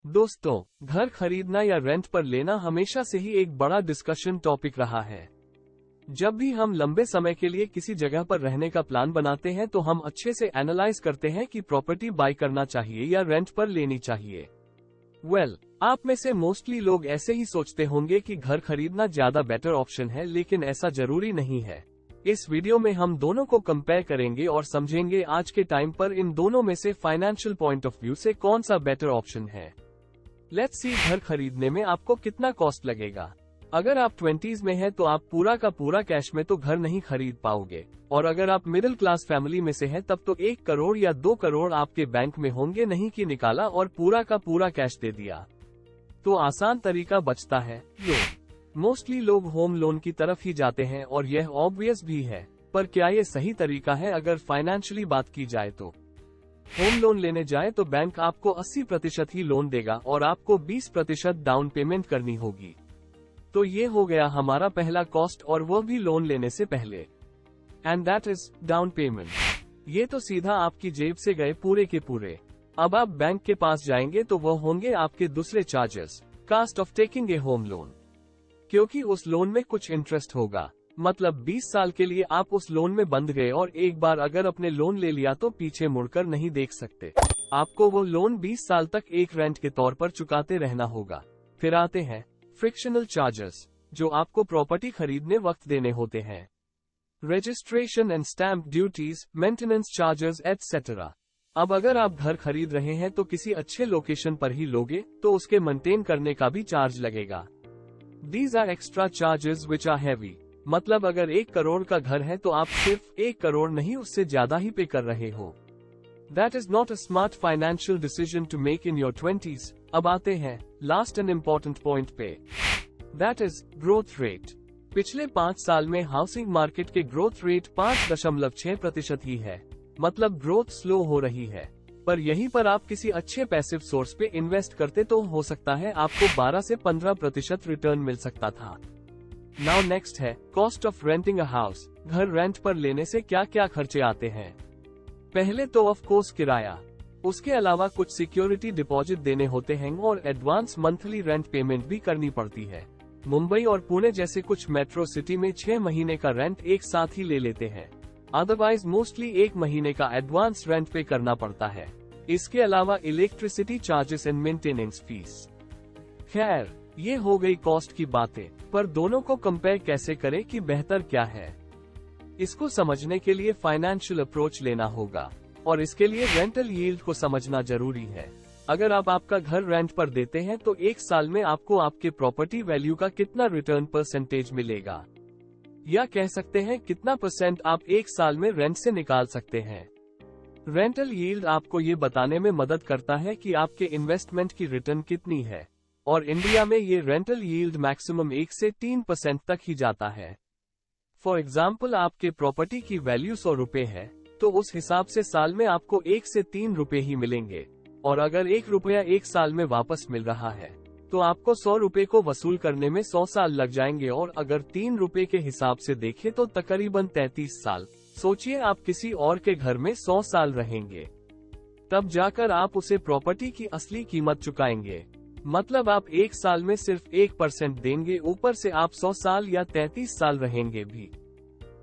दोस्तों, घर खरीदना या रेंट पर लेना हमेशा से ही एक बड़ा डिस्कशन टॉपिक रहा है। जब भी हम लंबे समय के लिए किसी जगह पर रहने का प्लान बनाते हैं तो हम अच्छे से एनालाइज करते हैं कि प्रॉपर्टी बाय करना चाहिए या रेंट पर लेनी चाहिए। आप में से मोस्टली लोग ऐसे ही सोचते होंगे कि घर खरीदना ज्यादा बेटर ऑप्शन है, लेकिन ऐसा जरूरी नहीं है। इस वीडियो में हम दोनों को कंपेयर करेंगे और समझेंगे आज के टाइम पर इन दोनों में से फाइनेंशियल पॉइंट ऑफ व्यू से कौन सा बेटर ऑप्शन है। लेट्स सी घर खरीदने में आपको कितना कॉस्ट लगेगा। अगर आप 20s में हैं तो आप पूरा का पूरा कैश में तो घर नहीं खरीद पाओगे, और अगर आप मिडिल क्लास फैमिली में से हैं तब तो 1 करोड़ या 2 करोड़ आपके बैंक में होंगे, नहीं कि निकाला और पूरा का पूरा कैश दे दिया। तो आसान तरीका बचता है लोन। मोस्टली लोग होम लोन की तरफ ही जाते हैं और यह ऑब्वियस भी है, पर क्या ये सही तरीका है अगर फाइनेंशियली बात की जाए तो? होम लोन लेने जाए तो बैंक आपको 80% ही लोन देगा और आपको 20% डाउन पेमेंट करनी होगी। तो ये हो गया हमारा पहला कॉस्ट, और वो भी लोन लेने से पहले। And that is down payment. ये तो सीधा आपकी जेब से गए पूरे के पूरे। अब आप बैंक के पास जाएंगे तो वो होंगे आपके दूसरे charges, cost of taking a home loan, क्योंकि उस लोन में कुछ इंटरेस्ट होगा। मतलब 20 साल के लिए आप उस लोन में बंध गए और एक बार अगर अपने लोन ले लिया तो पीछे मुड़कर नहीं देख सकते। आपको वो लोन 20 साल तक एक रेंट के तौर पर चुकाते रहना होगा। फिर आते हैं फ्रिक्शनल चार्जेस, जो आपको प्रॉपर्टी खरीदने वक्त देने होते हैं। Registration and stamp duties, maintenance charges etcetera. अब अगर आप घर खरीद रहे हैं तो किसी अच्छे लोकेशन पर ही लोगे तो उसके मेंटेन करने का भी चार्ज लगेगा। These are extra charges which are heavy. मतलब अगर 1 करोड़ का घर है तो आप सिर्फ 1 करोड़ नहीं, उससे ज्यादा ही पे कर रहे हो। That is not a smart financial decision to make in your 20s। अब आते हैं लास्ट एंड इम्पोर्टेंट पॉइंट पे, दैट इज ग्रोथ रेट। पिछले 5 साल में हाउसिंग मार्केट के ग्रोथ रेट 5.6% ही है। मतलब ग्रोथ स्लो हो रही है। पर यहीं पर आप किसी अच्छे पैसिव सोर्स पे इन्वेस्ट करते तो हो सकता है आपको 12 से 15% रिटर्न मिल सकता था। नाउ नेक्स्ट है cost of renting a house. घर रेंट पर लेने से क्या क्या खर्चे आते हैं? पहले तो ऑफ कोर्स किराया, उसके अलावा कुछ सिक्योरिटी डिपॉजिट देने होते हैं और एडवांस मंथली रेंट पेमेंट भी करनी पड़ती है। मुंबई और पुणे जैसे कुछ मेट्रो सिटी में 6 महीने का रेंट एक साथ ही ले लेते हैं। अदरवाइज मोस्टली 1 महीने का एडवांस रेंट पे करना पड़ता है। इसके अलावा electricity charges and maintenance fees. खैर, ये हो गई कॉस्ट की बातें, पर दोनों को कंपेयर कैसे करें कि बेहतर क्या है? इसको समझने के लिए फाइनेंशियल अप्रोच लेना होगा, और इसके लिए रेंटल यील्ड को समझना जरूरी है। अगर आप आपका घर रेंट पर देते हैं तो 1 साल में आपको आपके प्रॉपर्टी वैल्यू का कितना रिटर्न परसेंटेज मिलेगा, या कह सकते हैं कितना % आप 1 साल में रेंट से निकाल सकते हैं। रेंटल यील्ड आपको ये बताने में मदद करता है कि आपके इन्वेस्टमेंट की रिटर्न कितनी है, और इंडिया में ये रेंटल यील्ड मैक्सिमम 1 से 3% तक ही जाता है। फॉर एग्जाम्पल, आपके प्रॉपर्टी की वैल्यू 100 रुपए है तो उस हिसाब से साल में आपको 1 से 3 रुपए ही मिलेंगे, और अगर 1 रुपया 1 साल में वापस मिल रहा है तो आपको 100 रुपए को वसूल करने में 100 साल लग जाएंगे, और अगर 3 रुपए के हिसाब से देखें तो तकरीबन 33 साल। सोचिए आप किसी और के घर में 100 साल रहेंगे, तब जाकर आप उसे प्रॉपर्टी की असली कीमत चुकाएंगे। मतलब आप 1 साल में सिर्फ 1% देंगे, ऊपर से आप 100 साल या 33 साल रहेंगे भी।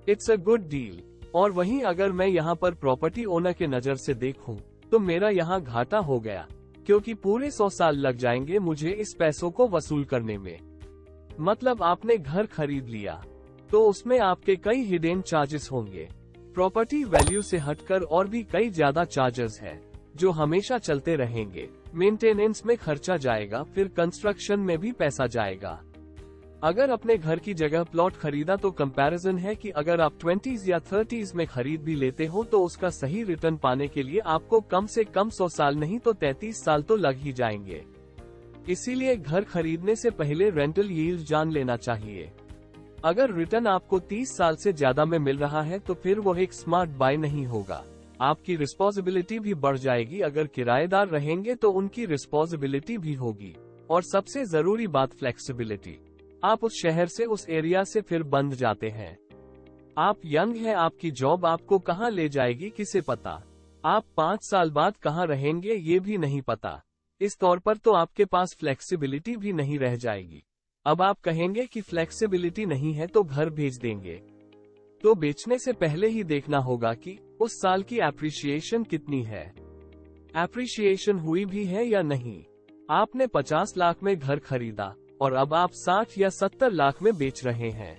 It's a good deal. और वहीं अगर मैं यहाँ पर प्रॉपर्टी ओनर के नजर से देखूं तो मेरा यहाँ घाटा हो गया, क्योंकि पूरे 100 साल लग जाएंगे मुझे इस पैसों को वसूल करने में। मतलब आपने घर खरीद लिया तो उसमें आपके कई हिडन चार्जेस होंगे। प्रॉपर्टी वैल्यू से हटकर और भी कई ज्यादा चार्जेस है जो हमेशा चलते रहेंगे। मेंटेनेंस में खर्चा जाएगा, फिर कंस्ट्रक्शन में भी पैसा जाएगा। अगर अपने घर की जगह प्लॉट खरीदा तो कंपैरिजन है कि अगर आप 20s या 30s में खरीद भी लेते हो तो उसका सही रिटर्न पाने के लिए आपको कम से कम 100 साल नहीं तो 33 साल तो लग ही जाएंगे। इसीलिए घर खरीदने से पहले रेंटल यील्ड जान लेना चाहिए। अगर रिटर्न आपको 30 साल से ज्यादा में मिल रहा है तो फिर वो एक स्मार्ट बाय नहीं होगा। आपकी रिस्पॉन्सिबिलिटी भी बढ़ जाएगी। अगर किराएदार रहेंगे तो उनकी रिस्पॉन्सिबिलिटी भी होगी, और सबसे जरूरी बात फ्लेक्सिबिलिटी। आप उस शहर से उस एरिया से फिर बंध जाते हैं। आप यंग हैं, आपकी जॉब आपको कहां ले जाएगी किसे पता। आप 5 साल बाद कहां रहेंगे ये भी नहीं पता। इस तौर पर तो आपके पास फ्लेक्सिबिलिटी भी नहीं रह जाएगी। अब आप कहेंगे कि फ्लेक्सिबिलिटी नहीं है तो घर भेज देंगे। तो बेचने से पहले ही देखना होगा कि उस साल की एप्रिसिएशन कितनी है, एप्रिसिएशन हुई भी है या नहीं। आपने 50 लाख में घर खरीदा और अब आप 60 या 70 लाख में बेच रहे हैं,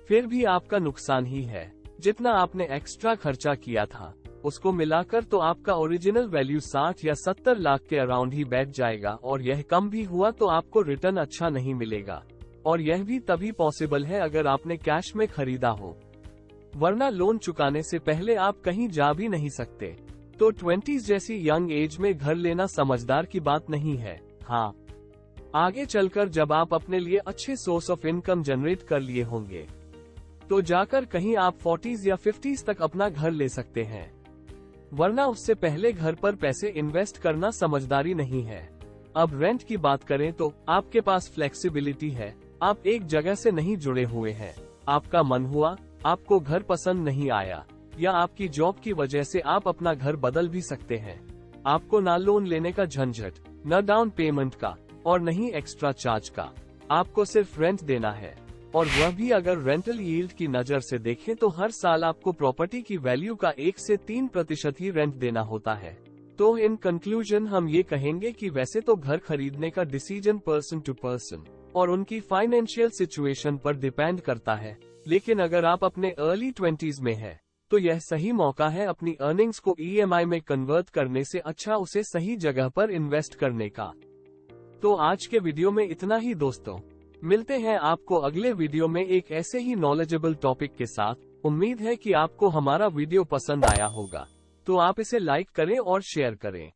फिर भी आपका नुकसान ही है। जितना आपने एक्स्ट्रा खर्चा किया था उसको मिलाकर तो आपका ओरिजिनल वैल्यू 60 या 70 लाख के अराउंड ही बैठ जाएगा, और यह कम भी हुआ तो आपको रिटर्न अच्छा नहीं मिलेगा। और यह भी तभी पॉसिबल है अगर आपने कैश में खरीदा हो, वरना लोन चुकाने से पहले आप कहीं जा भी नहीं सकते। तो 20s जैसी यंग एज में घर लेना समझदार की बात नहीं है। हाँ, आगे चलकर जब आप अपने लिए अच्छे सोर्स ऑफ इनकम जनरेट कर लिए होंगे तो जाकर कहीं आप 40s या 50s तक अपना घर ले सकते हैं, वरना उससे पहले घर पर पैसे इन्वेस्ट करना समझदारी नहीं है। अब रेंट की बात करें तो आपके पास फ्लेक्सिबिलिटी है, आप एक जगह से नहीं जुड़े हुए हैं। आपका मन हुआ, आपको घर पसंद नहीं आया या आपकी जॉब की वजह से आप अपना घर बदल भी सकते हैं। आपको ना लोन लेने का झंझट, न डाउन पेमेंट का और नहीं एक्स्ट्रा चार्ज का। आपको सिर्फ रेंट देना है, और वह भी अगर रेंटल यील्ड की नजर से देखें तो हर साल आपको प्रॉपर्टी की वैल्यू का 1 से 3% ही रेंट देना होता है। तो इन कंक्लूजन हम ये कहेंगे कि वैसे तो घर खरीदने का डिसीजन पर्सन टू पर्सन और उनकी फाइनेंशियल सिचुएशन पर डिपेंड करता है, लेकिन अगर आप अपने अर्ली 20s में हैं, तो यह सही मौका है अपनी अर्निंग्स को EMI में कन्वर्ट करने से अच्छा उसे सही जगह पर इन्वेस्ट करने का। तो आज के वीडियो में इतना ही दोस्तों, मिलते हैं आपको अगले वीडियो में एक ऐसे ही नॉलेजेबल टॉपिक के साथ। उम्मीद है कि आपको हमारा वीडियो पसंद आया होगा, तो आप इसे लाइक करें और शेयर करें।